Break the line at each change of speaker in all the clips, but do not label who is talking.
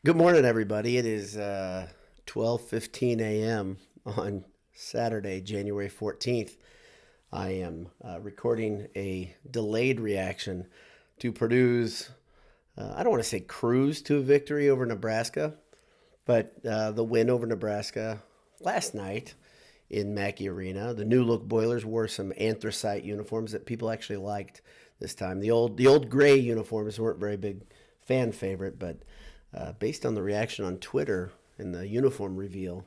Good morning, everybody. It is 12:15 a.m. on Saturday, January 14th. I am recording a delayed reaction to Purdue's, I don't want to say cruise to a victory over Nebraska, but the win over Nebraska last night in Mackey Arena. The new look Boilers wore some anthracite uniforms that people actually liked this time. The old gray uniforms weren't very big fan favorite, but based on the reaction on Twitter and the uniform reveal,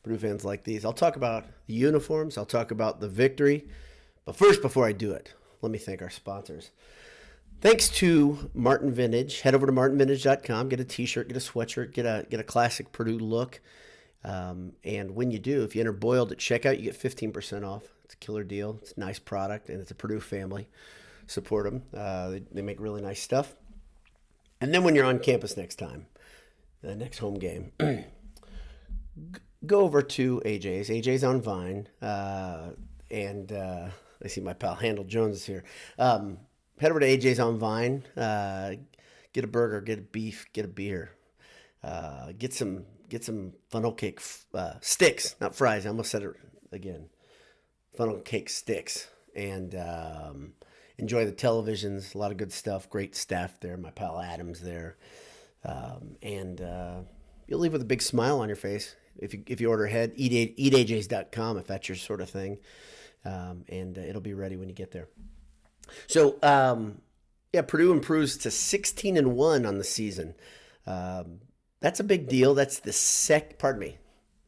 Purdue fans like these. I'll talk about the uniforms. I'll talk about the victory. But first, before I do it, let me thank our sponsors. Thanks to Martin Vintage. Head over to martinvintage.com. Get a t-shirt, get a sweatshirt, get a classic Purdue look. And when you do, if you enter Boiled at checkout, you get 15% off. It's a killer deal. It's a nice product, and it's a Purdue family. Support them. They make really nice stuff. And then when you're on campus next time, the next home game, go over to AJ's. AJ's on Vine. And I see my pal Handel Jones is here. Head over to AJ's on Vine. Get a burger, get a beef, get a beer. Get some funnel cake sticks, not fries. I almost said it again. Funnel cake sticks. And enjoy the televisions, a lot of good stuff, great staff there. My pal Adam's there. And you'll leave with a big smile on your face if you order ahead. Eatajs.com if that's your sort of thing. And it'll be ready when you get there. So, Purdue improves to 16-1 on the season. That's a big deal. That's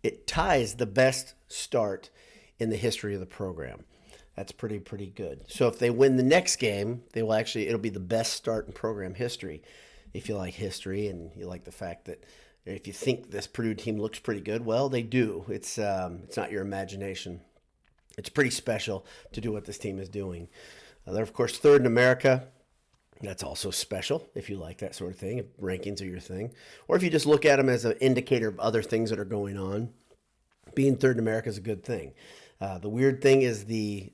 it ties the best start in the history of the program. That's pretty good. So if they win the next game, it'll be the best start in program history. If you like history and you like the fact that if you think this Purdue team looks pretty good, well, they do. It's not your imagination. It's pretty special to do what this team is doing. They're, of course, third in America. That's also special if you like that sort of thing, if rankings are your thing. Or if you just look at them as an indicator of other things that are going on. Being third in America is a good thing. The weird thing is the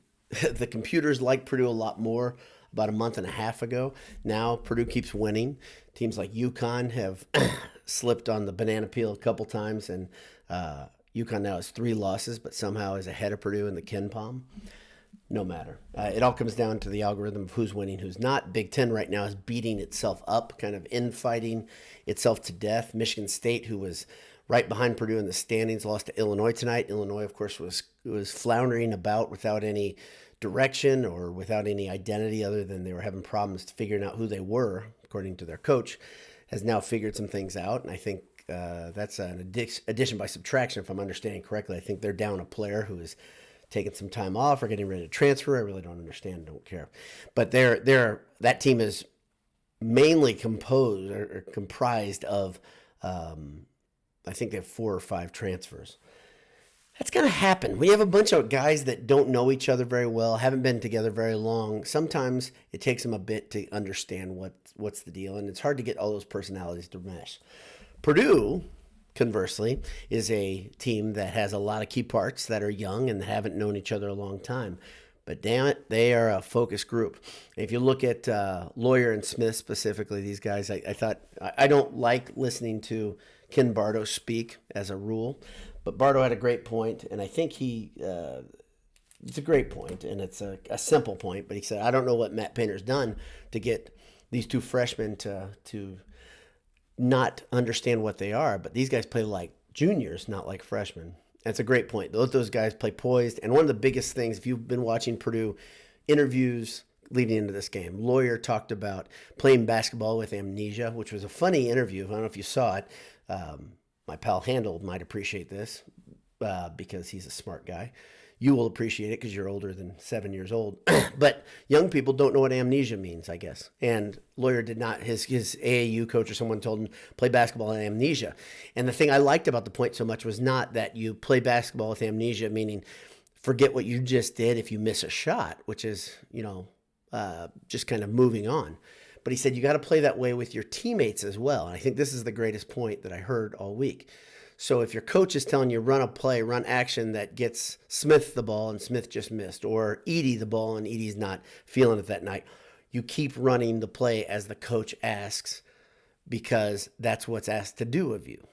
computers like Purdue a lot more about a month and a half ago. Now Purdue keeps winning. Teams like UConn have slipped on the banana peel a couple times, and UConn now has 3 losses, but somehow is ahead of Purdue in the Ken Palm. No matter. It all comes down to the algorithm of who's winning, who's not. Big Ten right now is beating itself up, kind of infighting itself to death. Michigan State, who was right behind Purdue in the standings, lost to Illinois tonight. Illinois, of course, was floundering about without any direction or without any identity other than they were having problems figuring out who they were, according to their coach, has now figured some things out. And I think that's an addition by subtraction, if I'm understanding correctly. I think they're down a player who is taking some time off or getting ready to transfer. I really don't understand, don't care. But that team is mainly composed or comprised of I think they have 4 or 5 transfers. That's going to happen. We have a bunch of guys that don't know each other very well, haven't been together very long. Sometimes it takes them a bit to understand what's the deal, and it's hard to get all those personalities to mesh. Purdue, conversely, is a team that has a lot of key parts that are young and haven't known each other a long time. But damn it, they are a focus group. If you look at Lawyer and Smith specifically, these guys, I don't like listening to Ken Bardo speak as a rule, but Bardo had a great point, and I think it's a great point, and it's a simple point, but he said, I don't know what Matt Painter's done to get these 2 freshmen to not understand what they are, but these guys play like juniors, not like freshmen. That's a great point. Those guys play poised, and one of the biggest things, if you've been watching Purdue interviews leading into this game, Lawyer talked about playing basketball with amnesia, which was a funny interview. I don't know if you saw it. My pal Handel might appreciate this because he's a smart guy. You will appreciate it because you're older than 7 years old. But young people don't know what amnesia means, I guess. And Lawyer did not. His AAU coach or someone told him, play basketball with amnesia. And the thing I liked about the point so much was not that you play basketball with amnesia, meaning forget what you just did if you miss a shot, which is, just kind of moving on. But he said you got to play that way with your teammates as well. And I think this is the greatest point that I heard all week. So if your coach is telling you run a play, run action that gets Smith the ball and Smith just missed, or Edey the ball and Edey's not feeling it that night, you keep running the play as the coach asks because that's what's asked to do of you.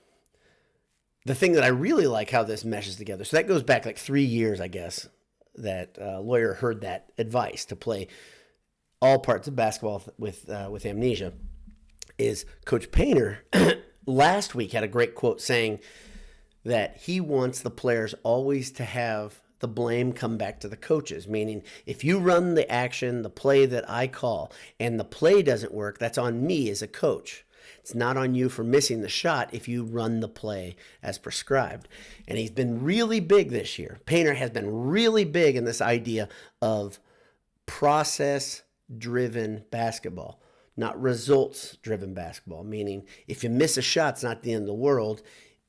The thing that I really like how this meshes together, so that goes back like 3 years, I guess, that Lawyer heard that advice to play all parts of basketball with amnesia, is Coach Painter last week had a great quote saying that he wants the players always to have the blame come back to the coaches, meaning if you run the action, the play that I call, and the play doesn't work, that's on me as a coach. It's not on you for missing the shot if you run the play as prescribed. And he's been really big this year. Painter has been really big in this idea of process-driven basketball, not results-driven basketball, meaning if you miss a shot, it's not the end of the world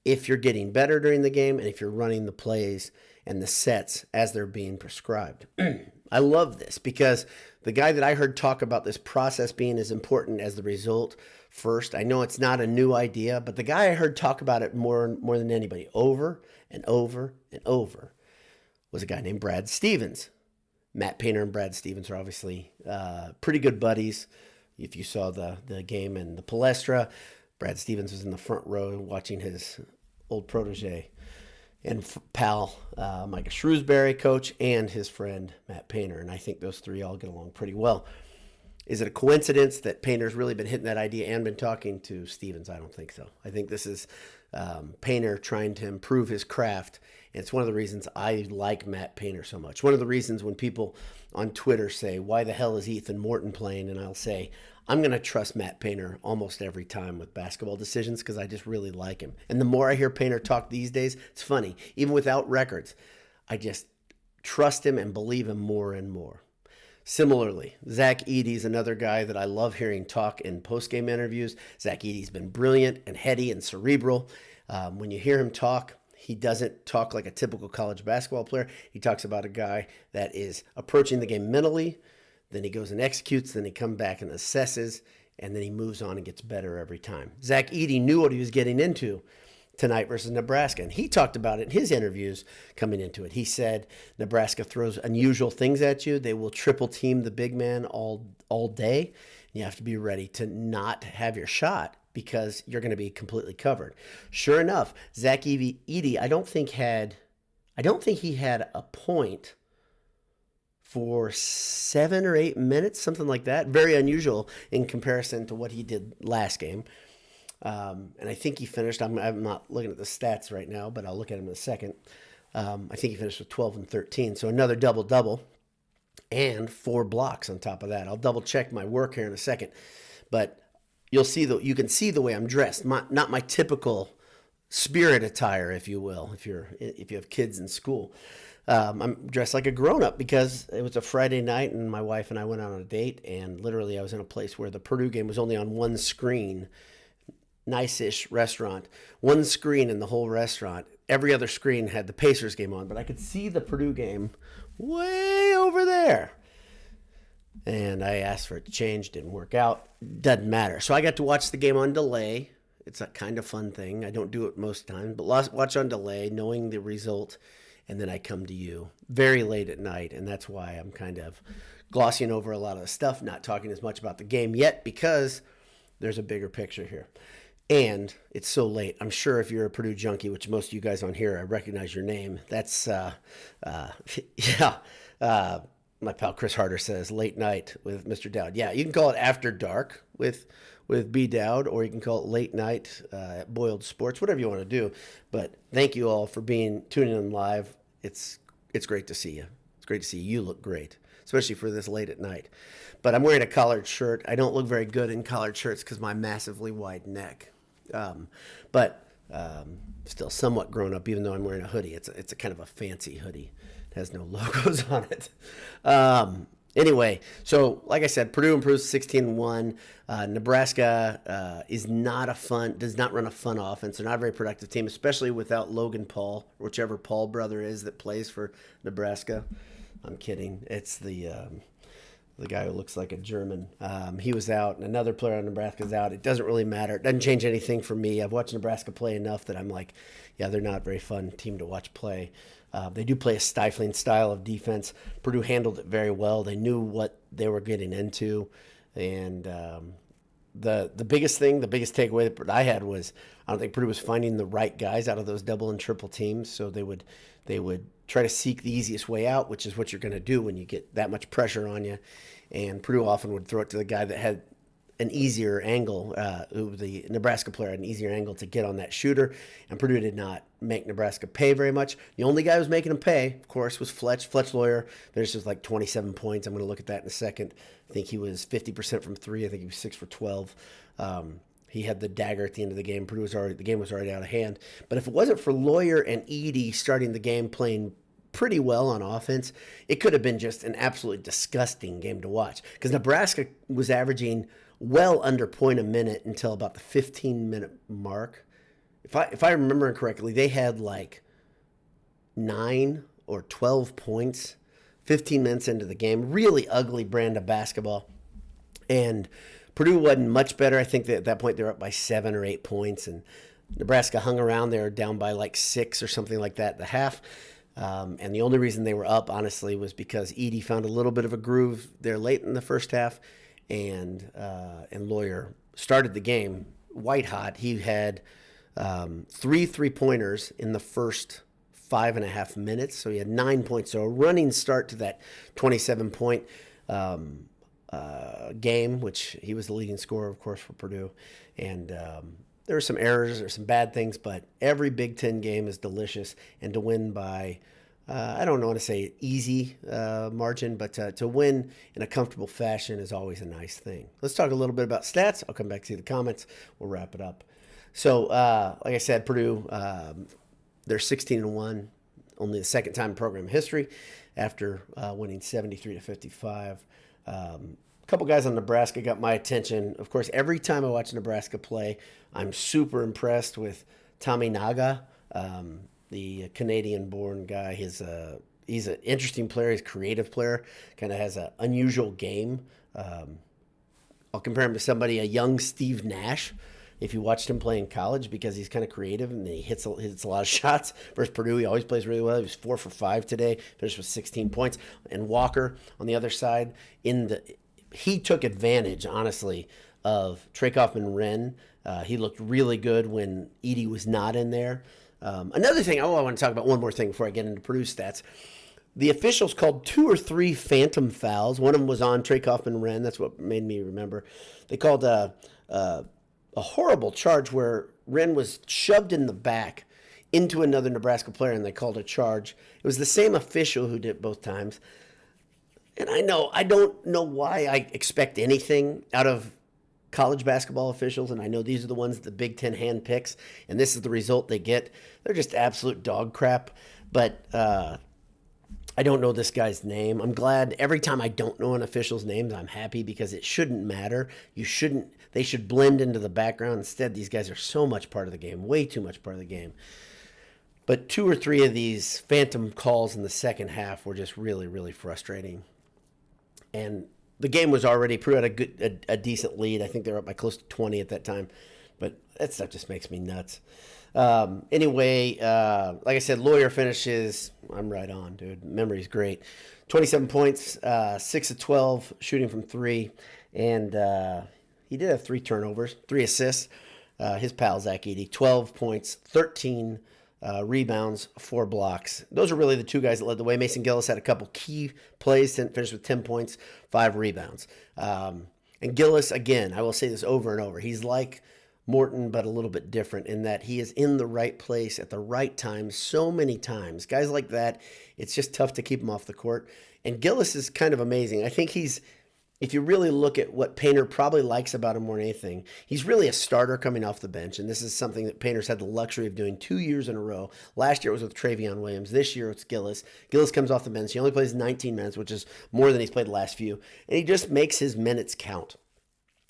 if you're getting better during the game and if you're running the plays and the sets as they're being prescribed. I love this because the guy that I heard talk about this process being as important as the result first, I know it's not a new idea, but the guy I heard talk about it more than anybody over and over and over was a guy named Brad Stevens. Matt Painter and Brad Stevens are obviously pretty good buddies. If you saw the game in the Palestra, Brad Stevens was in the front row watching his old protege and pal Micah Shrewsbury, coach, and his friend Matt Painter. And I think those three all get along pretty well. Is it a coincidence that Painter's really been hitting that idea and been talking to Stevens? I don't think so. I think this is Painter trying to improve his craft. And it's one of the reasons I like Matt Painter so much. One of the reasons when people on Twitter say, why the hell is Ethan Morton playing? And I'll say, I'm going to trust Matt Painter almost every time with basketball decisions because I just really like him. And the more I hear Painter talk these days, it's funny. Even without records, I just trust him and believe him more and more. Similarly, Zach Edey's another guy that I love hearing talk in post-game interviews. Zach Edey's been brilliant and heady and cerebral. When you hear him talk, he doesn't talk like a typical college basketball player. He talks about a guy that is approaching the game mentally, then he goes and executes, then he comes back and assesses, and then he moves on and gets better every time. Zach Edey knew what he was getting into tonight versus Nebraska, and he talked about it in his interviews coming into it. He said Nebraska throws unusual things at you. They will triple team the big man all day. You have to be ready to not have your shot because you're going to be completely covered. Sure enough, Zach Edey, I don't think he had a point for 7 or 8 minutes, something like that. Very unusual in comparison to what he did last game. And I think he finished, I'm not looking at the stats right now, but I'll look at him in a second. I think he finished with 12 and 13, so another double-double and 4 blocks on top of that. I'll double-check my work here in a second. But you can see the way I'm dressed, not my typical spirit attire, if you will, if you have kids in school. I'm dressed like a grown-up because it was a Friday night and my wife and I went out on a date, and literally I was in a place where the Purdue game was only on one screen, nice-ish restaurant, one screen in the whole restaurant. Every other screen had the Pacers game on, but I could see the Purdue game way over there. And I asked for it to change, didn't work out, doesn't matter. So I got to watch the game on delay. It's a kind of fun thing. I don't do it most times, but watch on delay, knowing the result, and then I come to you very late at night, and that's why I'm kind of glossing over a lot of the stuff, not talking as much about the game yet, because there's a bigger picture here. And it's so late. I'm sure if you're a Purdue junkie, which most of you guys on here, I recognize your name. That's, my pal Chris Harder says, late night with Mr. Dowd. Yeah, you can call it After Dark with B. Dowd, or you can call it Late Night at Boiled Sports, whatever you want to do. But thank you all for tuning in live. It's great to see you. It's great to see you. You look great, especially for this late at night. But I'm wearing a collared shirt. I don't look very good in collared shirts because my massively wide neck. But still somewhat grown up, even though I'm wearing a hoodie. It's a kind of a fancy hoodie. It has no logos on it. Anyway, so like I said, Purdue improves 16-1. Nebraska does not run a fun offense. They're not a very productive team, especially without Logan Paul, whichever Paul brother is that plays for Nebraska. I'm kidding. It's the guy who looks like a German. He was out, and another player on Nebraska's out. It doesn't really matter. It doesn't change anything for me. I've watched Nebraska play enough that I'm like, yeah, they're not a very fun team to watch play. They do play a stifling style of defense. Purdue handled it very well. They knew what they were getting into, and the biggest thing, the biggest takeaway that I had was I don't think Purdue was finding the right guys out of those double and triple teams. So they would try to seek the easiest way out, which is what you're going to do when you get that much pressure on you. And Purdue often would throw it to the guy that had an easier angle. The Nebraska player had an easier angle to get on that shooter, and Purdue did not make Nebraska pay very much. The only guy who was making them pay, of course, was Fletch. Fletch Lawyer finished with like 27 points. I'm going to look at that in a second. I think he was 50% from three. I think he was 6 for 12. He had the dagger at the end of the game. The game was already out of hand. But if it wasn't for Lawyer and Edey starting the game playing pretty well on offense, it could have been just an absolutely disgusting game to watch. Because Nebraska was averaging well under point a minute until about the 15-minute mark. If I remember correctly, they had like 9 or 12 points 15 minutes into the game. Really ugly brand of basketball. And Purdue wasn't much better. I think that at that point they were up by 7 or 8 points, and Nebraska hung around. They were down by like 6 or something like that at the half. And the only reason they were up, honestly, was because Edey found a little bit of a groove there late in the first half, and Lawyer started the game white hot. He had 3 3-pointers in the first 5.5 minutes, so he had 9 points. So a running start to that 27-point game, which he was the leading scorer, of course, for Purdue. And there were some errors or some bad things, but every Big Ten game is delicious. And to win by, I don't want to say easy margin, but to win in a comfortable fashion is always a nice thing. Let's talk a little bit about stats. I'll come back to the comments. We'll wrap it up. So, like I said, Purdue, they're 16-1, only the second time in program history after winning 73-55. A couple guys on Nebraska got my attention. Of course, every time I watch Nebraska play, I'm super impressed with Tommy Naga, the Canadian-born guy. He's an interesting player. He's a creative player. Kind of has an unusual game. I'll compare him to a young Steve Nash, if you watched him play in college, because he's kind of creative and he hits a lot of shots. Versus Purdue, he always plays really well. He was 4 for 5 today, finished with 16 points. And Walker on the other side, he took advantage, honestly, of Trey Kaufman-Renn. He looked really good when Edey was not in there. Another thing, I want to talk about one more thing before I get into Purdue stats. The officials called 2 or 3 phantom fouls. One of them was on Trey Kaufman-Renn. That's what made me remember. They called a horrible charge where Renn was shoved in the back into another Nebraska player, and they called a charge. It was the same official who did it both times. And I don't know why I expect anything out of college basketball officials, and I know these are the ones that the Big Ten handpicks, and this is the result they get. They're just absolute dog crap. But I don't know this guy's name. I'm glad every time I don't know an official's name, I'm happy, because it shouldn't matter. They should blend into the background. Instead, these guys are so much part of the game, way too much part of the game. But 2 or 3 of these phantom calls in the second half were just really, really frustrating. And the game was already, Purdue had a decent lead. I think they were up by close to 20 at that time. But that stuff just makes me nuts. Anyway, like I said, Lawyer finishes. I'm right on, dude. Memory's great. 27 points, 6 of 12 shooting from 3. And he did have 3 turnovers, 3 assists. His pal, Zach Edey, 12 points, 13 rebounds, 4 blocks. Those are really the 2 guys that led the way. Mason Gillis had a couple key plays, finished with 10 points, 5 rebounds. And Gillis, again, I will say this over and over, he's like Morton, but a little bit different in that he is in the right place at the right time so many times. Guys like that, it's just tough to keep him off the court. And Gillis is kind of amazing. I think if you really look at what Painter probably likes about him more than anything, he's really a starter coming off the bench. And this is something that Painter's had the luxury of doing 2 years in a row. Last year it was with Travion Williams. This year it's Gillis. Gillis comes off the bench. He only plays 19 minutes, which is more than he's played the last few. And he just makes his minutes count.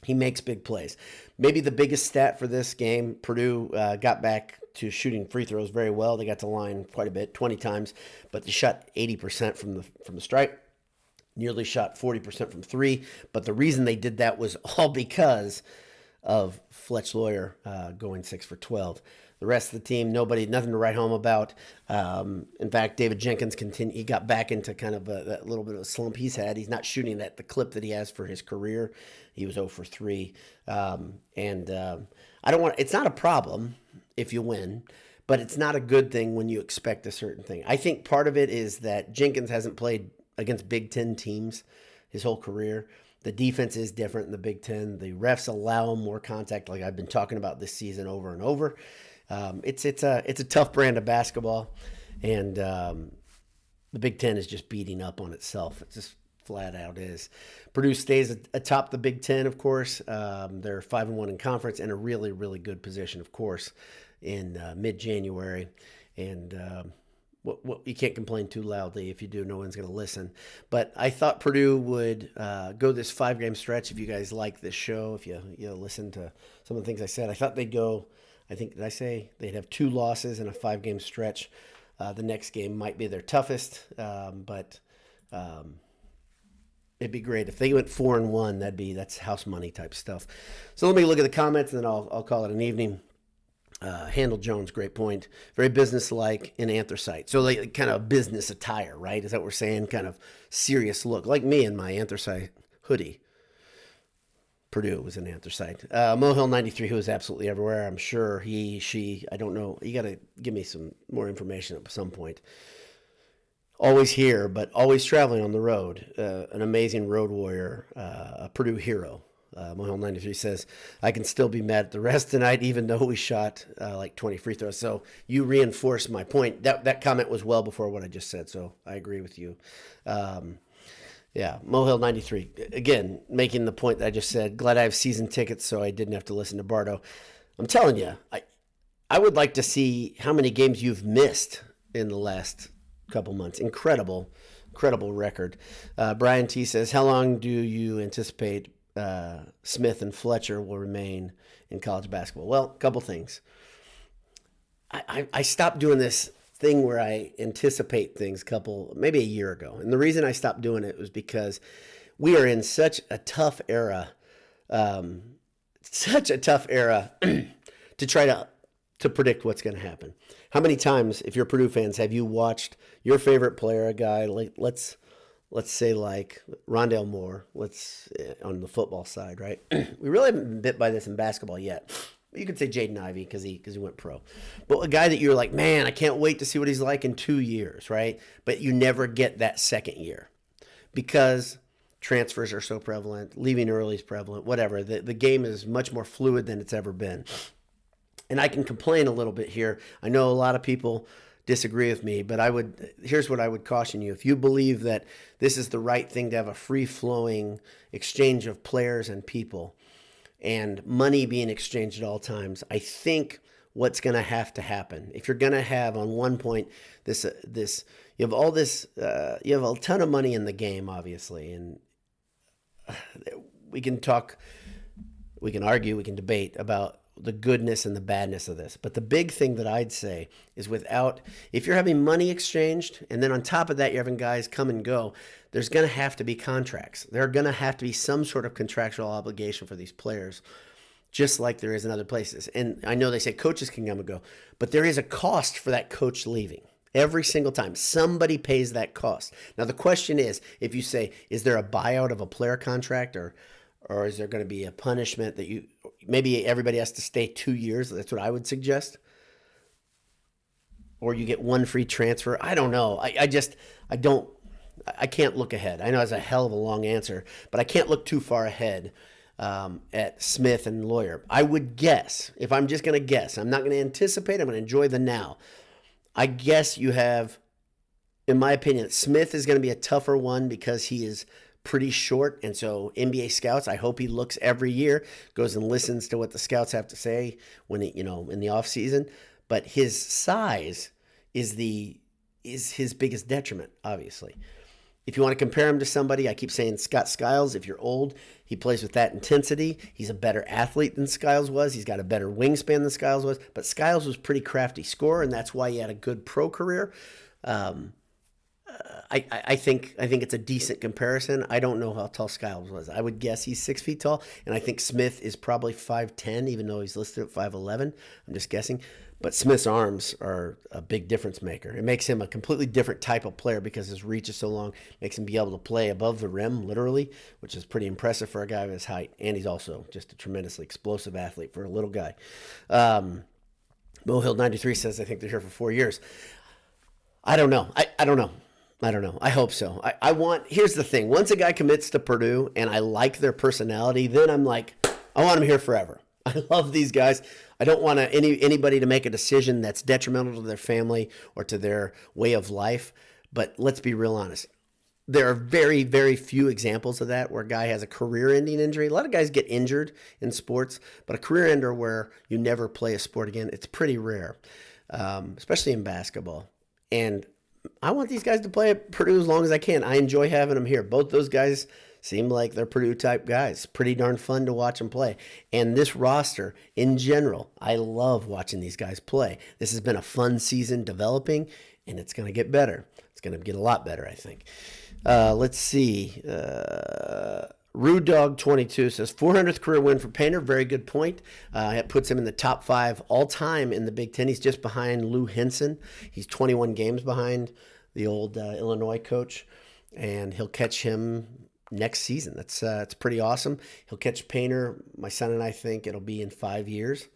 He makes big plays. Maybe the biggest stat for this game, Purdue got back to shooting free throws very well. They got to the line quite a bit, 20 times, but they shot 80% from the stripe. Nearly shot 40% from 3. But the reason they did that was all because of Fletch Lawyer going 6 for 12. The rest of the team, nothing to write home about. In fact, David Jenkins he got back into kind of that little bit of a slump he's had. He's not shooting at the clip that he has for his career. He was 0 for 3. I don't want. It's not a problem if you win, but it's not a good thing when you expect a certain thing. I think part of it is that Jenkins hasn't played against Big Ten teams his whole career. The defense is different in the Big Ten. The refs allow him more contact, like I've been talking about this season over and over. It's a tough brand of basketball, and the Big Ten is just beating up on itself. It just flat out is. Purdue stays atop the Big Ten, of course. They're 5-1 in conference, and a really, really good position, of course, in mid-January. And you can't complain too loudly. If you do, no one's going to listen. But I thought Purdue would go this 5-game stretch. If you guys like this show, if you listen to some of the things I said, I thought they'd go. I think, did I say they'd have 2 losses in a 5-game stretch? The next game might be their toughest, but it'd be great if they went 4-1. That's house money type stuff. So let me look at the comments, and then I'll call it an evening. Handle Jones, great point. Very business-like in anthracite. So like kind of business attire, right? Is that what we're saying? Kind of serious look, like me in my anthracite hoodie. Purdue was in anthracite. Mohill 93, who was absolutely everywhere. I'm sure she, I don't know. You got to give me some more information at some point. Always here, but always traveling on the road. An amazing road warrior, a Purdue hero. Mohill 93 says, I can still be mad at the rest tonight, even though we shot like 20 free throws. So you reinforced my point. That comment was well before what I just said, so I agree with you. Yeah, Mohill 93. Again, making the point that I just said. Glad I have season tickets so I didn't have to listen to Bardo. I'm telling you, I would like to see how many games you've missed in the last couple months. Incredible record. Brian T says, how long do you anticipate Smith and Fletcher will remain in college basketball? Well, a couple things. I stopped doing this thing where I anticipate things maybe a year ago. And the reason I stopped doing it was because we are in such a tough era, to try to predict what's going to happen. How many times, if you're Purdue fans, have you watched your favorite player, a guy like, let's say like Rondale Moore, on the football side, right? We really haven't been bit by this in basketball yet. You could say Jaden Ivey because he went pro. But a guy that you're like, man, I can't wait to see what he's like in 2 years, right? But you never get that second year because transfers are so prevalent, leaving early is prevalent, whatever. The game is much more fluid than it's ever been. And I can complain a little bit here. I know a lot of people disagree with me, but here's what I would caution you. If you believe that this is the right thing to have a free-flowing exchange of players and people, and money being exchanged at all times, I think what's going to happen, if you're going to have on one point you have a ton of money in the game, obviously, and we can argue, we can debate about the goodness and the badness of this. But the big thing that I'd say is if you're having money exchanged, and then on top of that, you're having guys come and go, there's going to have to be contracts. There are going to have to be some sort of contractual obligation for these players, just like there is in other places. And I know they say coaches can come and go, but there is a cost for that coach leaving. Every single time, somebody pays that cost. Now, the question is, if you say, is there a buyout of a player contract, or is there going to be a punishment that maybe everybody has to stay 2 years? That's what I would suggest. Or you get one free transfer. I don't know. I can't look ahead. I know it's a hell of a long answer, but I can't look too far ahead at Smith and Lawyer. I would guess, if I'm just going to guess, I'm not going to anticipate, I'm going to enjoy the now. I guess you have, in my opinion, Smith is going to be a tougher one because he is pretty short, and so NBA scouts, I hope he looks every year, goes and listens to what the scouts have to say when in the off season. But his size is his biggest detriment, obviously. If you want to compare him to somebody, I keep saying Scott Skiles. If you're old, he plays with that intensity. He's a better athlete than Skiles was. He's got a better wingspan than Skiles was. But Skiles was pretty crafty scorer, and that's why he had a good pro career. I think it's a decent comparison. I don't know how tall Skiles was. I would guess he's 6 feet tall, and I think Smith is probably 5'10", even though he's listed at 5'11". I'm just guessing. But Smith's arms are a big difference maker. It makes him a completely different type of player because his reach is so long. Makes him be able to play above the rim, literally, which is pretty impressive for a guy of his height. And he's also just a tremendously explosive athlete for a little guy. Mohill 93 says, I think they're here for 4 years. I don't know. I don't know. I don't know. I hope so. Here's the thing. Once a guy commits to Purdue and I like their personality, then I'm like, I want him here forever. I love these guys. I don't want anybody to make a decision that's detrimental to their family or to their way of life. But let's be real honest. There are very, very few examples of that where a guy has a career-ending injury. A lot of guys get injured in sports, but a career ender where you never play a sport again, it's pretty rare, especially in basketball. And I want these guys to play at Purdue as long as I can. I enjoy having them here. Both those guys seem like they're Purdue-type guys. Pretty darn fun to watch them play. And this roster, in general, I love watching these guys play. This has been a fun season developing, and it's going to get better. It's going to get a lot better, I think. Let's see. Rude Dog 22 says 400th career win for Painter. Very good point. It puts him in the top 5 all time in the Big Ten. He's just behind Lou Henson. He's 21 games behind the old Illinois coach, and he'll catch him next season. That's pretty awesome. He'll catch Painter. My son and I think it'll be in 5 years.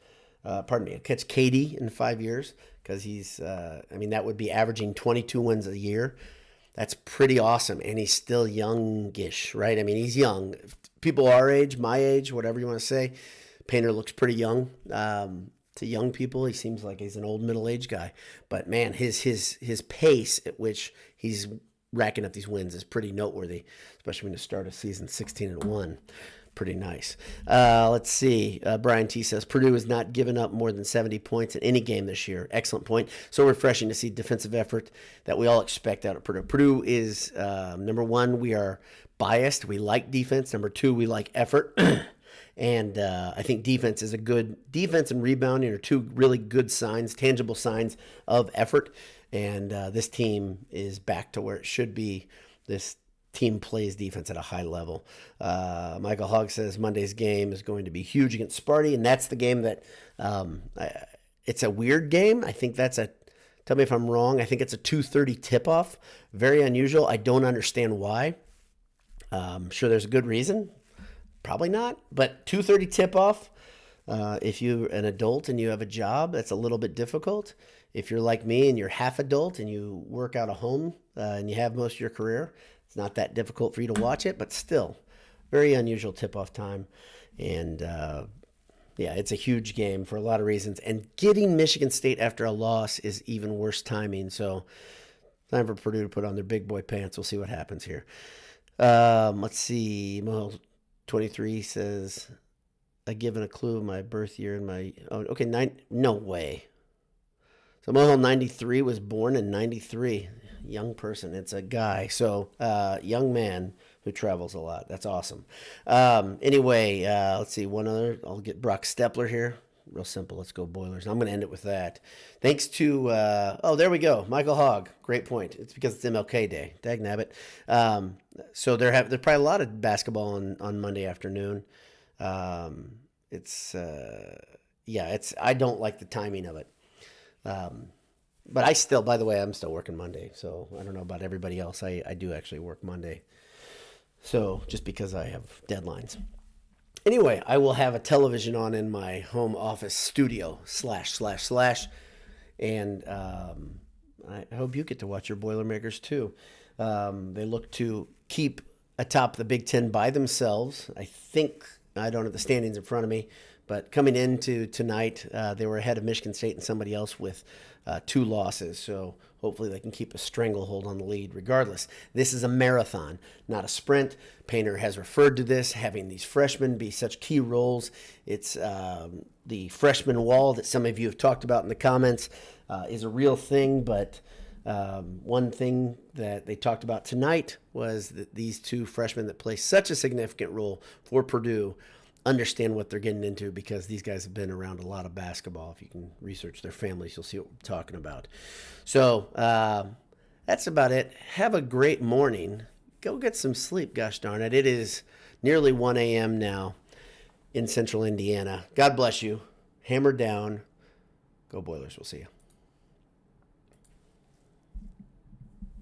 He'll catch Katie in 5 years because that would be averaging 22 wins a year. That's pretty awesome, and he's still youngish, right? I mean, he's young. People our age, my age, whatever you want to say, Painter looks pretty young. To young people, he seems like he's an old middle-aged guy. But, man, his pace at which he's racking up these wins is pretty noteworthy, especially when you start a season 16-1. Pretty nice. Let's see. Brian T says, Purdue has not given up more than 70 points in any game this year. Excellent point. So refreshing to see defensive effort that we all expect out of Purdue. Purdue is, number one, we are biased. We like defense. Number two, we like effort. And I think defense and rebounding are two really good signs, tangible signs of effort. And this team is back to where it should be. This team plays defense at a high level. Michael Hogg says Monday's game is going to be huge against Sparty, and that's the game that it's a weird game. I think tell me if I'm wrong, I think it's a 2:30 tip-off. Very unusual. I don't understand why. I'm sure there's a good reason. Probably not, but 2:30 tip-off. If you're an adult and you have a job, that's a little bit difficult. If you're like me and you're half adult and you work out of home and you have most of your career, it's not that difficult for you to watch it, but still, very unusual tip-off time. And, it's a huge game for a lot of reasons. And getting Michigan State after a loss is even worse timing. So time for Purdue to put on their big boy pants. We'll see what happens here. Let's see. Mohel 23 says, I've given a clue of my birth year and my... Oh, okay, no way. So Mohel 93 was born in 93. Young person. It's a guy. So young man who travels a lot. That's awesome. Anyway, let's see. One other. I'll get Brock Stepler here. Real simple. Let's go Boilers. I'm going to end it with that. Thanks to, there we go. Michael Hogg. Great point. It's because it's MLK Day. Dagnabbit. So there's probably a lot of basketball on Monday afternoon. I don't like the timing of it. But by the way, I'm still working Monday. So I don't know about everybody else. I do actually work Monday. So just because I have deadlines. Anyway, I will have a television on in my home office studio //. And I hope you get to watch your Boilermakers too. They look to keep atop the Big Ten by themselves. I don't have the standings in front of me, but coming into tonight, they were ahead of Michigan State and somebody else with 2 losses. So hopefully they can keep a stranglehold on the lead regardless. This is a marathon, not a sprint. Painter has referred to this, having these freshmen be such key roles. It's the freshman wall that some of you have talked about in the comments is a real thing, but one thing that they talked about tonight was that these 2 freshmen that play such a significant role for Purdue understand what they're getting into because these guys have been around a lot of basketball. If you can research their families, you'll see what we're talking about. So That's about it. Have a great morning. Go get some sleep, gosh darn it. It is nearly 1 a.m. now in central Indiana. God bless you. Hammer down. Go Boilers. We'll see you.